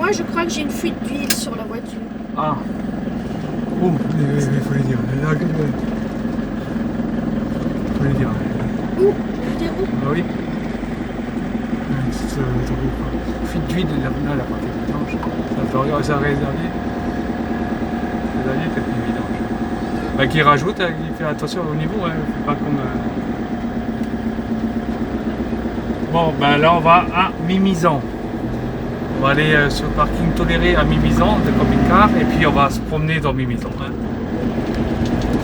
Moi, je crois que j'ai une fuite d'huile sur la voiture. Ah. Oh, il faut les dire. Là, il faut les dire. Où? Je dire où? Ah oui. Fuite d'huile, là, la partie vidange. Ça a réservé. C'est d'aller peut-être une vidange. Bah, qui rajoute, il fait attention au niveau, hein. Faut pas comme. Bon, ben là, on va à Mimizan. On va aller sur le parking toléré à Mimizan de camping-car et puis on va se promener dans Mimizan. Hein.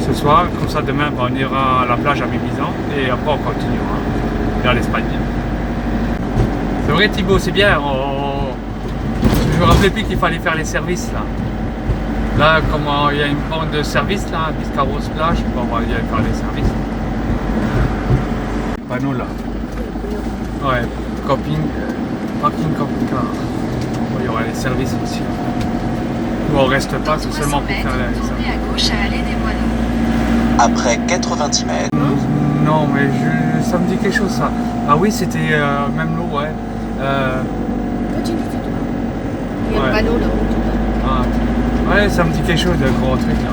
Ce soir, comme ça demain on ira à la plage à Mimizan et après on continuera vers l'Espagne. C'est vrai Thibaut, c'est bien. Je me rappelais plus qu'il fallait faire les services là. Là, comme il y a une bande de services là, à Biscarros plage, on va y aller faire les services. Panneau là. Ouais, parking camping-car. Il y aura les services aussi. Nous on reste pas, c'est seulement pour faire les services. Tournez à gauche à Allée des Moineaux. Après 90 mètres. Non, mais ça me dit quelque chose ça. Ah oui, c'était même l'eau, ouais. Continue, toi. Il y a Ouais. le panneau là-haut. Ah, ouais, ça me dit quelque chose, le gros truc là.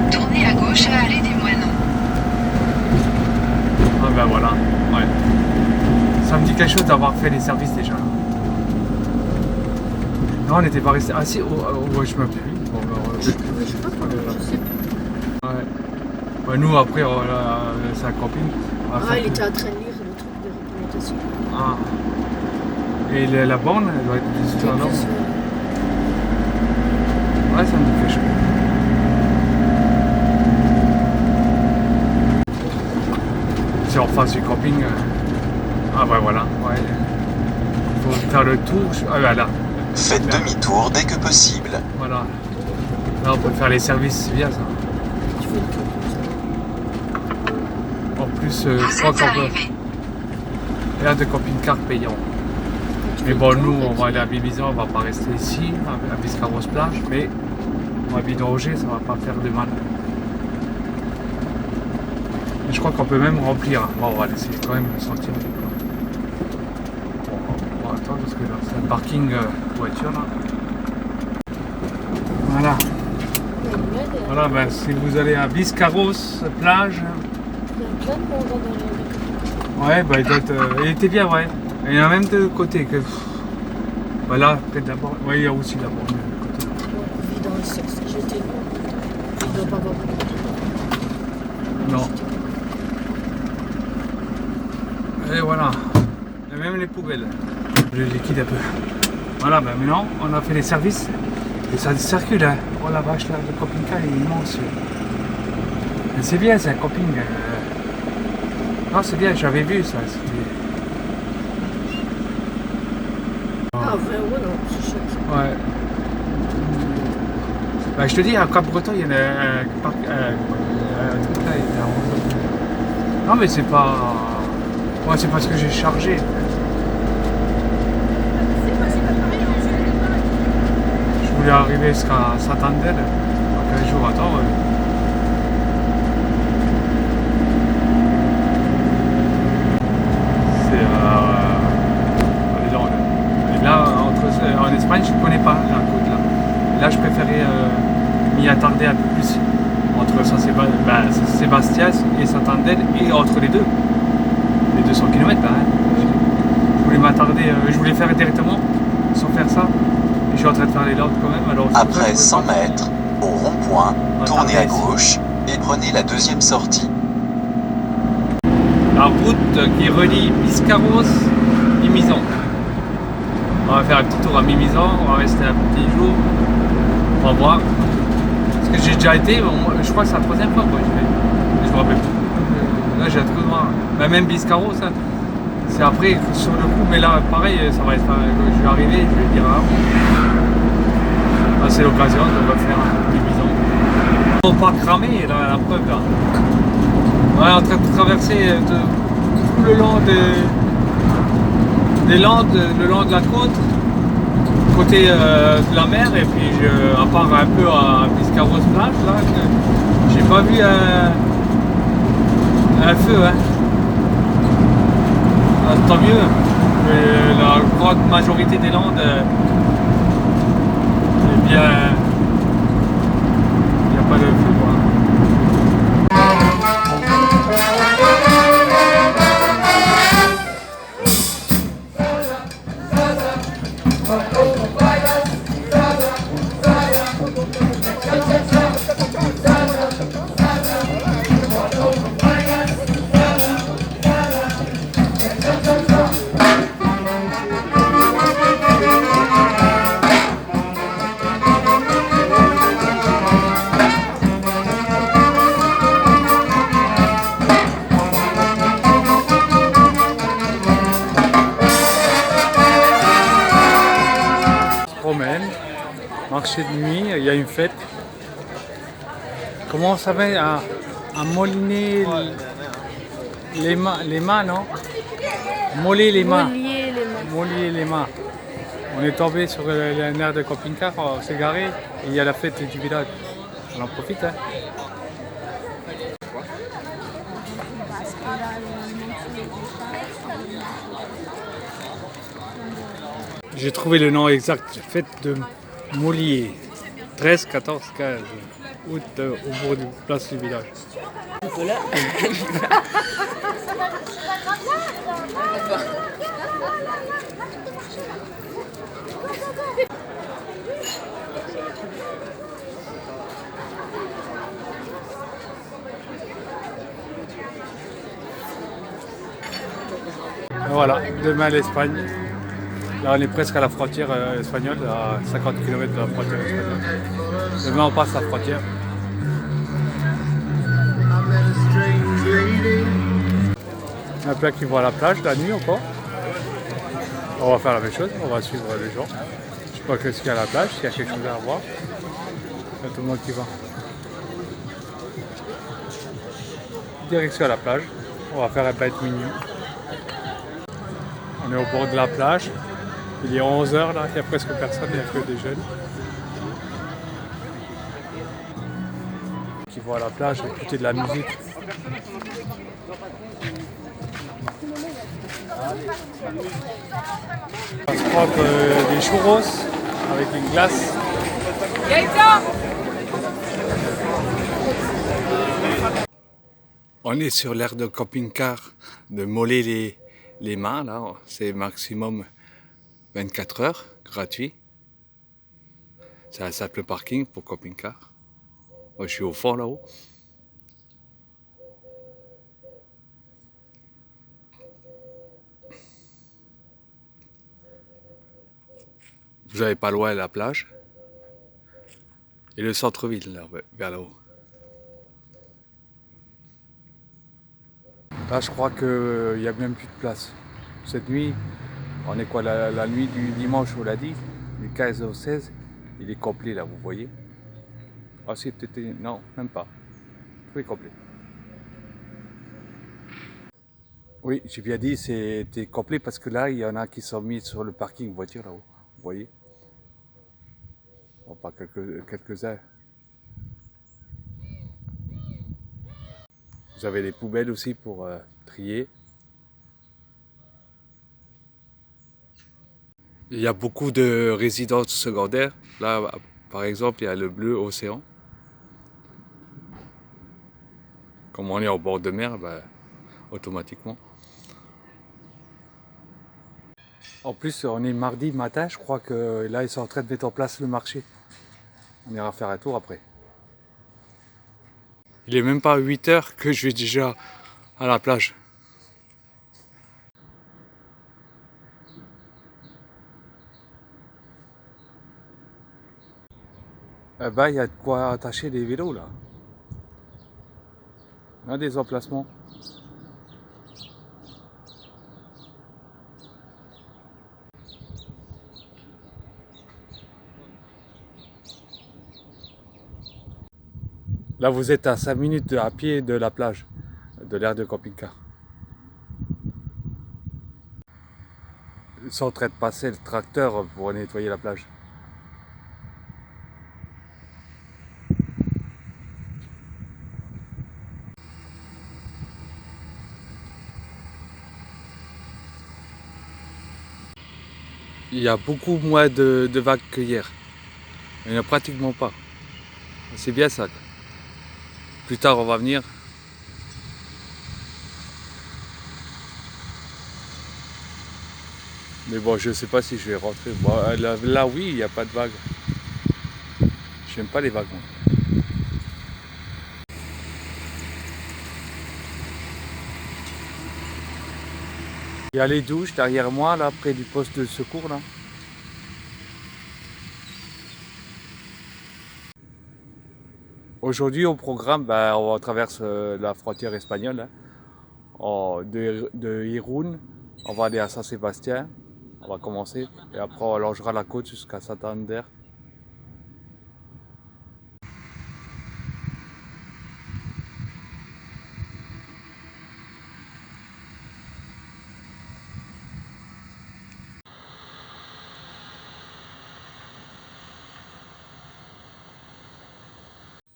Tournez à gauche à Allée des Moineaux. Ah ben voilà, ouais. Ça me dit quelque chose d'avoir fait les services déjà. Non, on n'était pas resté. Ah si, ouais, je me plus. Bon, Je sais pas, je sais plus. ouais. Ouais, nous après, sa copine. Ah, il était en train de lire le truc de représentation. Ah. Et la borne, elle doit être juste là. Ouais, ça me dit quelque chose. C'est en face du camping. Ah ouais, voilà. Ouais. Il faut faire le tour. Ah voilà. Faites demi-tour dès que possible. Voilà. Là, on peut faire les services, c'est bien ça. Tu fais le tour comme ça. En plus, je crois qu'on peut. Il y a des camping-cars payants. Mais bon, nous, on va aller à Mimizan, on va pas rester ici, à Biscarros plage, mais on va vidanger, ça va pas faire de mal. Et je crois qu'on peut même remplir. Bon, on va laisser quand même sortir. Bon, on va attendre parce que là, c'est un parking voiture là. Voilà. Voilà, ben, si vous allez à Biscarros plage. Il y a plein de monde dans le. Ouais, bah il était bien, ouais. Il y en a même de côté que. Voilà, peut-être d'abord. Ouais, il y a aussi d'abord de côté. Vit dans le sexe. J'étais là. Il ne doit pas avoir beaucoup de. Non. Et voilà. Il y a même les poubelles. Je les liquide un peu. Voilà, ben maintenant, on a fait les services. Et ça circule, hein. Oh la vache, là, le camping-car est immense. Mais c'est bien, c'est un camping. Non, c'est bien, j'avais vu ça. Ah, 20 €, non, c'est cher. Ouais. Bah, je te dis, à Cap-Breton, il y en a un parc. Truc là, il est à 11 €. Non, mais c'est pas. Ouais, c'est parce que j'ai chargé. Je voulais arriver jusqu'à Santander. Donc, un jour, attends. C'est. Et là, en Espagne, je ne connais pas la côte là. Là, je préférais m'y attarder un peu plus entre San Sébastien et Santander et entre les deux. Les 200 km là. Hein. Je voulais m'attarder, je voulais faire directement sans faire ça. Et je suis en train de faire les Landes quand même. Alors, Après 100 mètres, au rond-point, tournez à gauche et prenez la deuxième sortie. La route qui relie Biscarros et Mimizan. On va faire un petit tour à Mimizan, on va rester un petit jour. On va voir. Parce que j'ai déjà été, je crois que c'est la troisième fois que je vais. Je me rappelle plus. Là j'ai un trou noir. Même Biscarros, hein. C'est après sur le coup, mais là pareil, ça va être. Je vais arriver, je vais dire ah, c'est l'occasion, on va faire un Mimizan. On va pas cramer la preuve là. On est en train de traverser tout le long des Landes, le long de la côte, côté de la mer, et puis à part un peu à Biscarros plage, là, j'ai pas vu un feu. Hein. Ah, tant mieux, la grande majorité des Landes, eh bien, il n'y a pas de feu bois. Marché de nuit, il y a une fête. Comment ça s'appelle? Un moliné les mains, non? Moller les mains. Molier les mains. Molier les mains. On est tombé sur un aire de camping-car, on s'est garé et il y a la fête du village. On en profite. Hein. J'ai trouvé le nom exact, fête de Molier, 13, 14, 15 août au bord de la place du village. Voilà, demain l'Espagne. Là on est presque à la frontière espagnole, à 50 km de la frontière espagnole. Demain on passe la frontière. Il y en a plein qui vont à la plage la nuit encore. On va faire la même chose, on va suivre les gens. Je sais pas ce qu'il y a à la plage, s'il y a quelque chose à voir. Il y a tout le monde qui va. Direction à la plage, on va faire un bête minuit. On est au bord de la plage. Il est 11 h là, il n'y a presque personne, il n'y a que des jeunes. Qui vont à la plage écouter de la musique. On se prend des churros avec une glace. On est sur l'aire de camping-car de Moller les mains, là, c'est maximum 24 heures, gratuit. C'est un simple parking pour camping-car. Moi, je suis au fond là-haut. Vous n'avez pas loin la plage et le centre-ville, là, vers là-haut. Là, je crois qu'il n'y a même plus de place. Cette nuit, on est quoi, la nuit du dimanche au lundi, du 15 au 16, il est complet là, vous voyez. Ah si, peut-être, non, même pas. Tout est complet. Oui, j'ai bien dit, c'était complet parce que là, il y en a qui sont mis sur le parking voiture là-haut, vous voyez. Bon, pas quelques-uns. Vous avez des poubelles aussi pour trier. Il y a beaucoup de résidences secondaires. Là, par exemple, il y a le bleu océan. Comme on est au bord de mer, ben, automatiquement. En plus, on est mardi matin, je crois que là, ils sont en train de mettre en place le marché. On ira faire un tour après. Il est même pas 8 h que je suis déjà à la plage. Eh ben, il y a de quoi attacher des vélos là. On a des emplacements. Là, vous êtes à 5 minutes à pied de la plage, de l'aire de camping-car. Ils sont en train de passer le tracteur pour nettoyer la plage. il y a beaucoup moins de vagues que hier. Il n'y en a pratiquement pas. C'est bien ça. Plus tard, on va venir. Mais bon, je sais pas si je vais rentrer. Bon, là, oui, il n'y a pas de vagues. J'aime pas les vagues, moi. Il y a les douches derrière moi, là, près du poste de secours, là. Aujourd'hui, au programme, on traverse la frontière espagnole, hein, de Irún. On va aller à Saint-Sébastien. On va commencer. Et après, on longera la côte jusqu'à Santander.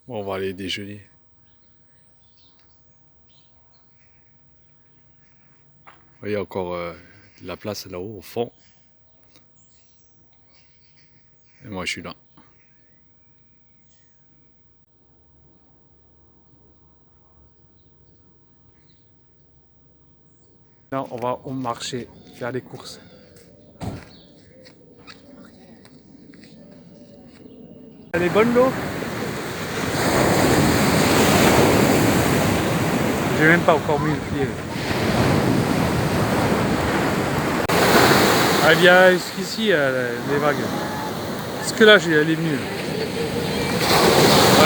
Bon, on va aller déjeuner. Il y a encore de la place là-haut au fond. Et moi je suis là. Là, on va au marché faire les courses. Elle est bonne l'eau? J'ai même pas encore mis le pied. Elle vient jusqu'ici, les vagues. Parce que là, elle est venue.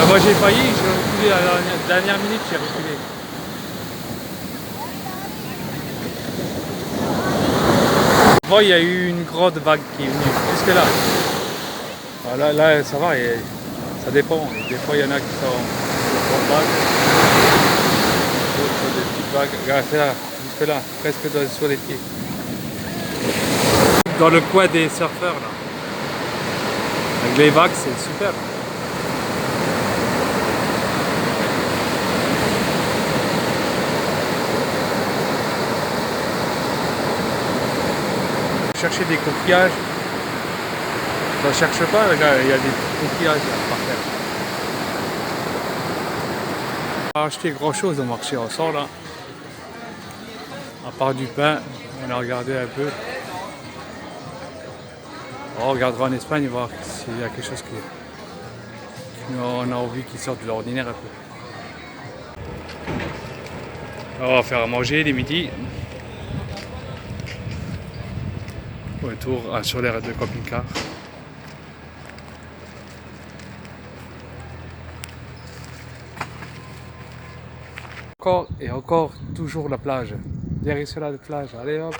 Moi j'ai failli, j'ai reculé à la dernière minute, j'ai reculé. Bon, il y a eu une grande vague qui est venue. Jusque là. Ah, là, ça va, ça dépend. Des fois, il y en a qui sont en vague. D'autres des petites vagues. Regarde, c'est là, jusque là, presque sur les pieds. Dans le coin des surfeurs là. Avec les vagues, c'est super. Chercher des coquillages. Ça cherche pas, regarde, il y a des coquillages là, par terre. On a acheté grand chose au marché ensemble là. À part du pain, on a regardé un peu. On regardera en Espagne, voir s'il y a quelque chose qu'on a envie qui sorte de l'ordinaire un peu. On va faire à manger les midis. Retour sur l'aire de camping-car. Encore et encore, toujours la plage. Direction la plage, allez hop.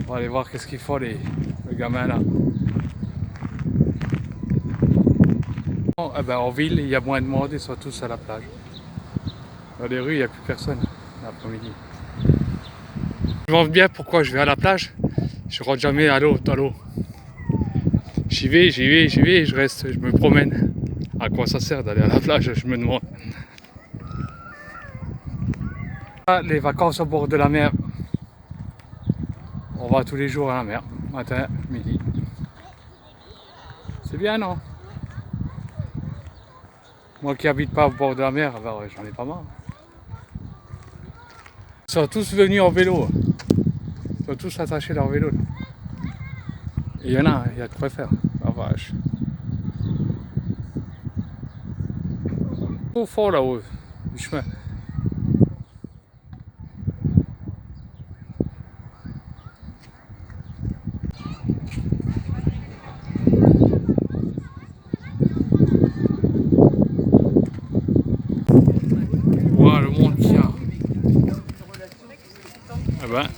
On va aller voir qu'est-ce qu'ils font les gamins là. En ville, il y a moins de monde, ils sont tous à la plage. Dans les rues, il n'y a plus personne l'après-midi. Je me demande bien pourquoi je vais à la plage. Je rentre jamais dans l'eau. J'y vais, je reste, je me promène. À quoi ça sert d'aller à la plage, je me demande. Les vacances au bord de la mer. On va tous les jours à la mer, matin, midi. C'est bien, non? Moi qui habite pas au bord de la mer, j'en ai pas marre. Ils sont tous venus en vélo. Ils sont tous attachés leur vélo. Et il y a de quoi faire. La vache. Au fond là-haut, du chemin. Voilà le monde qu'il y a. Ah ben.